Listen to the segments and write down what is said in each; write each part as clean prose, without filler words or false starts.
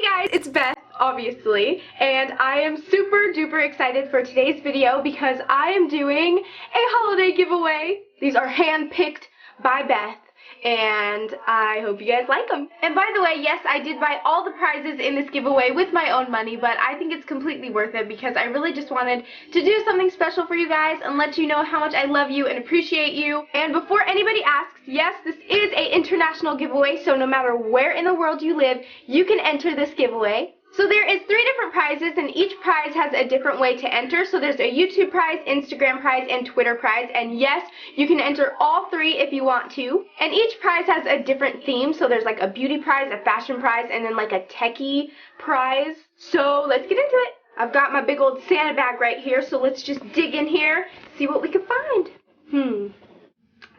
Hey guys, it's Beth, obviously, and I am super duper excited for today's video because I am doing a holiday giveaway. These are hand-picked by Beth, and I hope you guys like them. And by the way, yes, I did buy all the prizes in this giveaway with my own money, but I think it's completely worth it because I really just wanted to do something special for you guys and let you know how much I love you and appreciate you. And before anybody asks, yes, this is an international giveaway, so no matter where in the world you live, you can enter this giveaway. So there is 3 different prizes, and each prize has a different way to enter. So there's a YouTube prize, Instagram prize, and Twitter prize. And yes, you can enter all 3 if you want to. And each prize has a different theme. So there's like a beauty prize, a fashion prize, and then like a techie prize. So let's get into it. I've got my big old Santa bag right here, so let's just dig in here, see what we can find.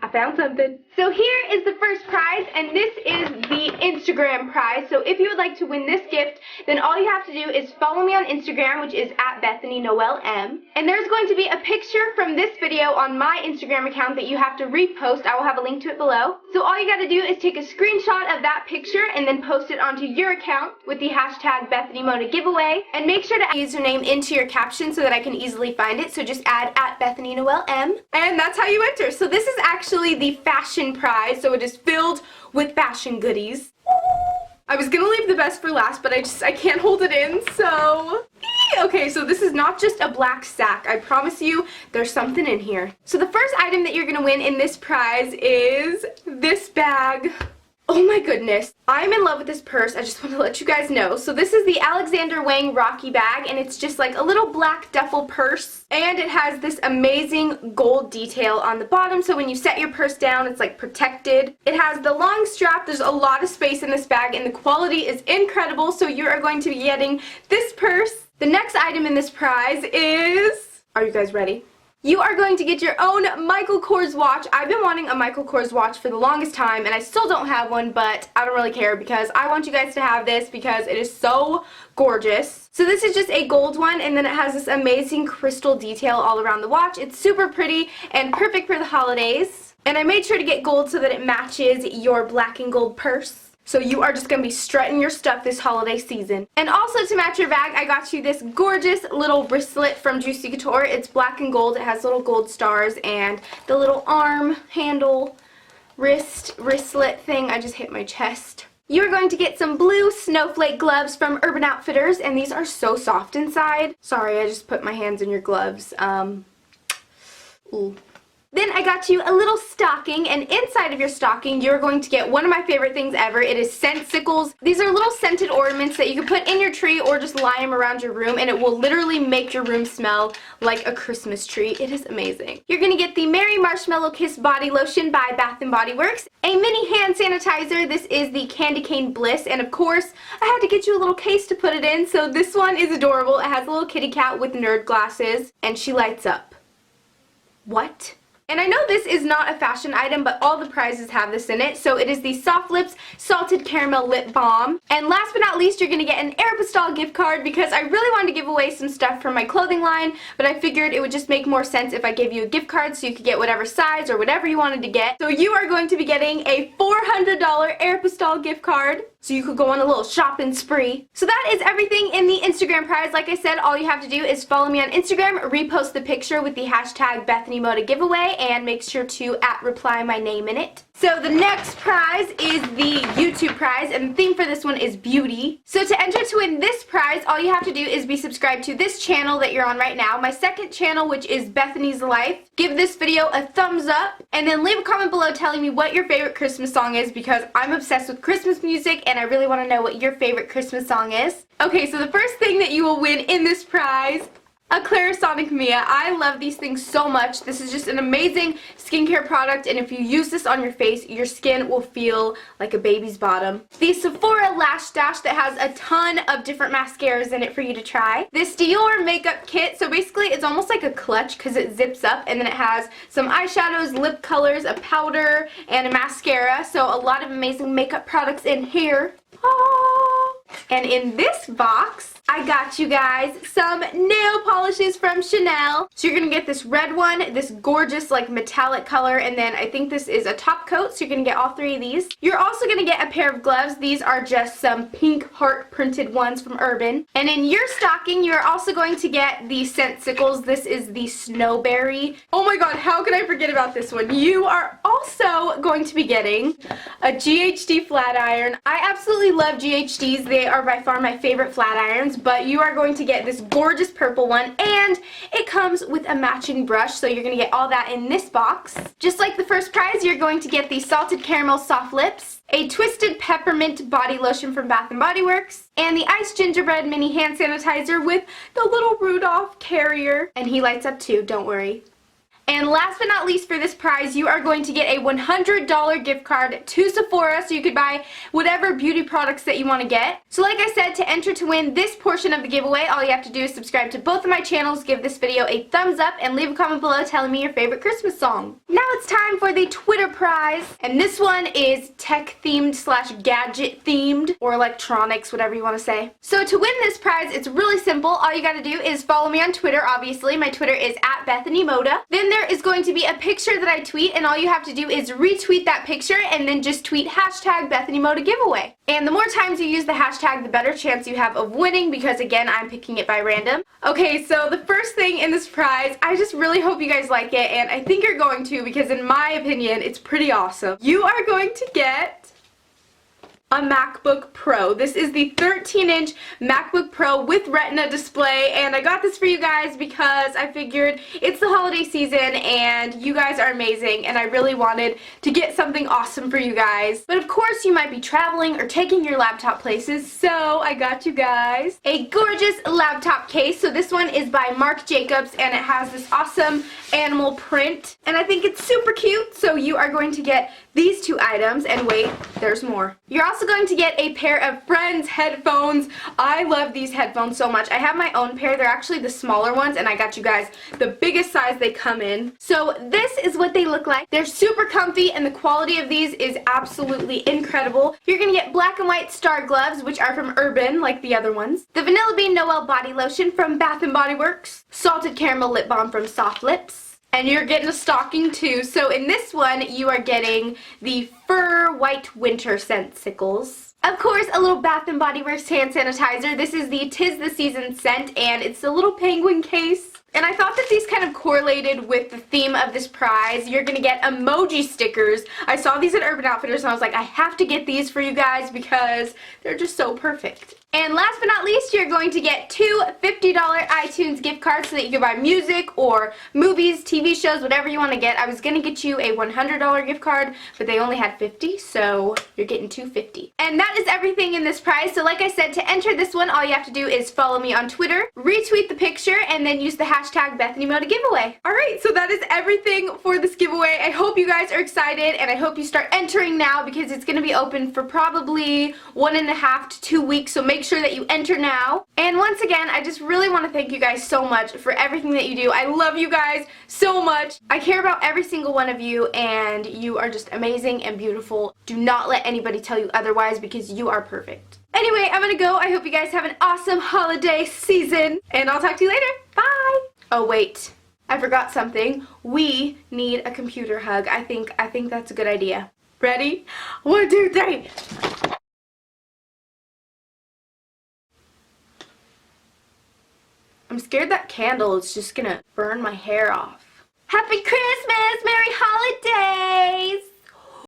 I found something. So here is the first prize, and this is the Instagram prize. So if you would like to win this gift, then all you have to do is follow me on Instagram, which is @BethanyNoelleM. And there's going to be a picture from this video on my Instagram account that you have to repost. I will have a link to it below. So all you got to do is take a screenshot of that picture and then post it onto your account with the hashtag BethanyMonaGiveaway. And make sure to add your username into your caption so that I can easily find it. So just add @BethanyNoelleM. And that's how you enter. So this is actually the fashion prize, so it is filled with fashion goodies. I was gonna leave the best for last, but I can't hold it in, so okay, so this is not just a black sack. I promise you there's something in here. So the first item that you're gonna win in this prize is this bag. Oh my goodness, I'm in love with this purse. I just want to let you guys know. So this is the Alexander Wang Rocky bag, and it's just like a little black duffel purse, and it has this amazing gold detail on the bottom, so when you set your purse down, it's like protected. It has the long strap. There's a lot of space in this bag, and the quality is incredible, so you are going to be getting this purse. The next item in this prize is, are you guys ready? You are going to get your own Michael Kors watch. I've been wanting a Michael Kors watch for the longest time, and I still don't have one, but I don't really care because I want you guys to have this because it is so gorgeous. So this is just a gold one, and then it has this amazing crystal detail all around the watch. It's super pretty and perfect for the holidays. And I made sure to get gold so that it matches your black and gold purse. So you are just going to be strutting your stuff this holiday season. And also to match your bag, I got you this gorgeous little wristlet from Juicy Couture. It's black and gold. It has little gold stars and the little arm handle wristlet thing. I just hit my chest. You're going to get some blue snowflake gloves from Urban Outfitters, and these are so soft inside. Sorry, I just put my hands in your gloves. Ooh. Then I got you a little stocking, and inside of your stocking you're going to get one of my favorite things ever. It is Scentsicles. These are little scented ornaments that you can put in your tree or just lie them around your room, and it will literally make your room smell like a Christmas tree. It is amazing. You're going to get the Merry Marshmallow Kiss Body Lotion by Bath & Body Works, a mini hand sanitizer. This is the Candy Cane Bliss, and of course I had to get you a little case to put it in, so this one is adorable. It has a little kitty cat with nerd glasses, and she lights up. What? And I know this is not a fashion item, but all the prizes have this in it. So it is the Soft Lips Salted Caramel Lip Balm. And last but not least, you're going to get an Aeropostale gift card because I really wanted to give away some stuff from my clothing line, but I figured it would just make more sense if I gave you a gift card so you could get whatever size or whatever you wanted to get. So you are going to be getting a $400 Aeropostale gift card, so you could go on a little shopping spree. So that is everything in the Instagram prize. Like I said, all you have to do is follow me on Instagram, repost the picture with the hashtag BethanyMonaGiveaway, and make sure to @reply my name in it. So the next prize is the YouTube prize, and the theme for this one is beauty. So to enter to win this prize, all you have to do is be subscribed to this channel that you're on right now, my second channel, which is Bethany's Life. Give this video a thumbs up, and then leave a comment below telling me what your favorite Christmas song is because I'm obsessed with Christmas music, and I really want to know what your favorite Christmas song is. Okay, so the first thing that you will win in this prize, a Clarisonic Mia. I love these things so much. This is just an amazing skincare product, and if you use this on your face, your skin will feel like a baby's bottom. The Sephora Lash Stash that has a ton of different mascaras in it for you to try. This Dior makeup kit, so basically it's almost like a clutch because it zips up, and then it has some eyeshadows, lip colors, a powder, and a mascara, so a lot of amazing makeup products in here. And in this box, I got you guys some nail polishes from Chanel. So you're going to get this red one, this gorgeous like metallic color, and then I think this is a top coat, so you're going to get all three of these. You're also going to get a pair of gloves. These are just some pink heart printed ones from Urban. And in your stocking, you're also going to get the Scentssicles. This is the Snowberry. Oh my god, how could I forget about this one? You are also going to be getting a GHD flat iron. I absolutely love GHDs. They are by far my favorite flat irons, but you are going to get this gorgeous purple one, and it comes with a matching brush, so you're going to get all that in this box. Just like the first prize, you're going to get the Salted Caramel Soft Lips, a Twisted Peppermint Body Lotion from Bath & Body Works, and the Iced Gingerbread Mini Hand Sanitizer with the little Rudolph carrier. And he lights up too, don't worry. And last but not least for this prize, you are going to get a $100 gift card to Sephora, so you could buy whatever beauty products that you want to get. So like I said, to enter to win this portion of the giveaway, all you have to do is subscribe to both of my channels, give this video a thumbs up, and leave a comment below telling me your favorite Christmas song. Now it's time for the Twitter prize, and this one is tech themed / gadget themed, or electronics, whatever you want to say. So to win this prize, it's really simple. All you gotta do is follow me on Twitter, obviously. My Twitter is @BethanyModa. Then there is going to be a picture that I tweet, and all you have to do is retweet that picture and then just tweet #BethanyModaGiveaway. And the more times you use the hashtag, the better chance you have of winning, because again, I'm picking it by random. Okay, so the first thing in this prize, I just really hope you guys like it, and I think you're going to, because in my opinion, it's pretty awesome. You are going to get a MacBook Pro. This is the 13-inch MacBook Pro with Retina display, and I got this for you guys because I figured it's the holiday season and you guys are amazing, and I really wanted to get something awesome for you guys. But of course you might be traveling or taking your laptop places, so I got you guys a gorgeous laptop case. So this one is by Marc Jacobs, and it has this awesome animal print, and I think it's super cute. So you are going to get these two items, and wait, there's more. You're also going to get a pair of Friends headphones. I love these headphones so much. I have my own pair. They're actually the smaller ones, and I got you guys the biggest size they come in. So this is what they look like. They're super comfy, and the quality of these is absolutely incredible. You're going to get black and white star gloves, which are from Urban, like the other ones. The Vanilla Bean Noel Body Lotion from Bath & Body Works. Salted Caramel Lip Balm from Soft Lips. And you're getting a stocking too. So in this one, you are getting the Fur White Winter Scentssicles. Of course, a little Bath & Body Works hand sanitizer. This is the 'Tis the Season scent, and it's a little penguin case. And I thought that these kind of correlated with the theme of this prize. You're going to get emoji stickers. I saw these at Urban Outfitters, and I was like, I have to get these for you guys because they're just so perfect. And last but not least, you're going to get two $50 iTunes gift cards so that you can buy music or movies, TV shows, whatever you want to get. I was going to get you a $100 gift card, but they only had 50, so you're getting $250. And that is everything in this prize. So like I said, to enter this one, all you have to do is follow me on Twitter, retweet the picture, and then use the hashtag BethanyModaGiveaway. Alright, so that is everything for this giveaway. I hope you guys are excited, and I hope you start entering now, because it's going to be open for probably 1.5 to 2 weeks, so make sure that you enter now. And once again, I just really want to thank you guys so much for everything that you do. I love you guys so much. I care about every single one of you, and you are just amazing and beautiful. Do not let anybody tell you otherwise, because you are perfect. Anyway, I'm gonna go. I hope you guys have an awesome holiday season, and I'll talk to you later. Bye! Oh wait, I forgot something. We need a computer hug. I think that's a good idea. Ready? 1, 2, 3. I'm scared that candle is just gonna burn my hair off. Happy Christmas! Merry holidays!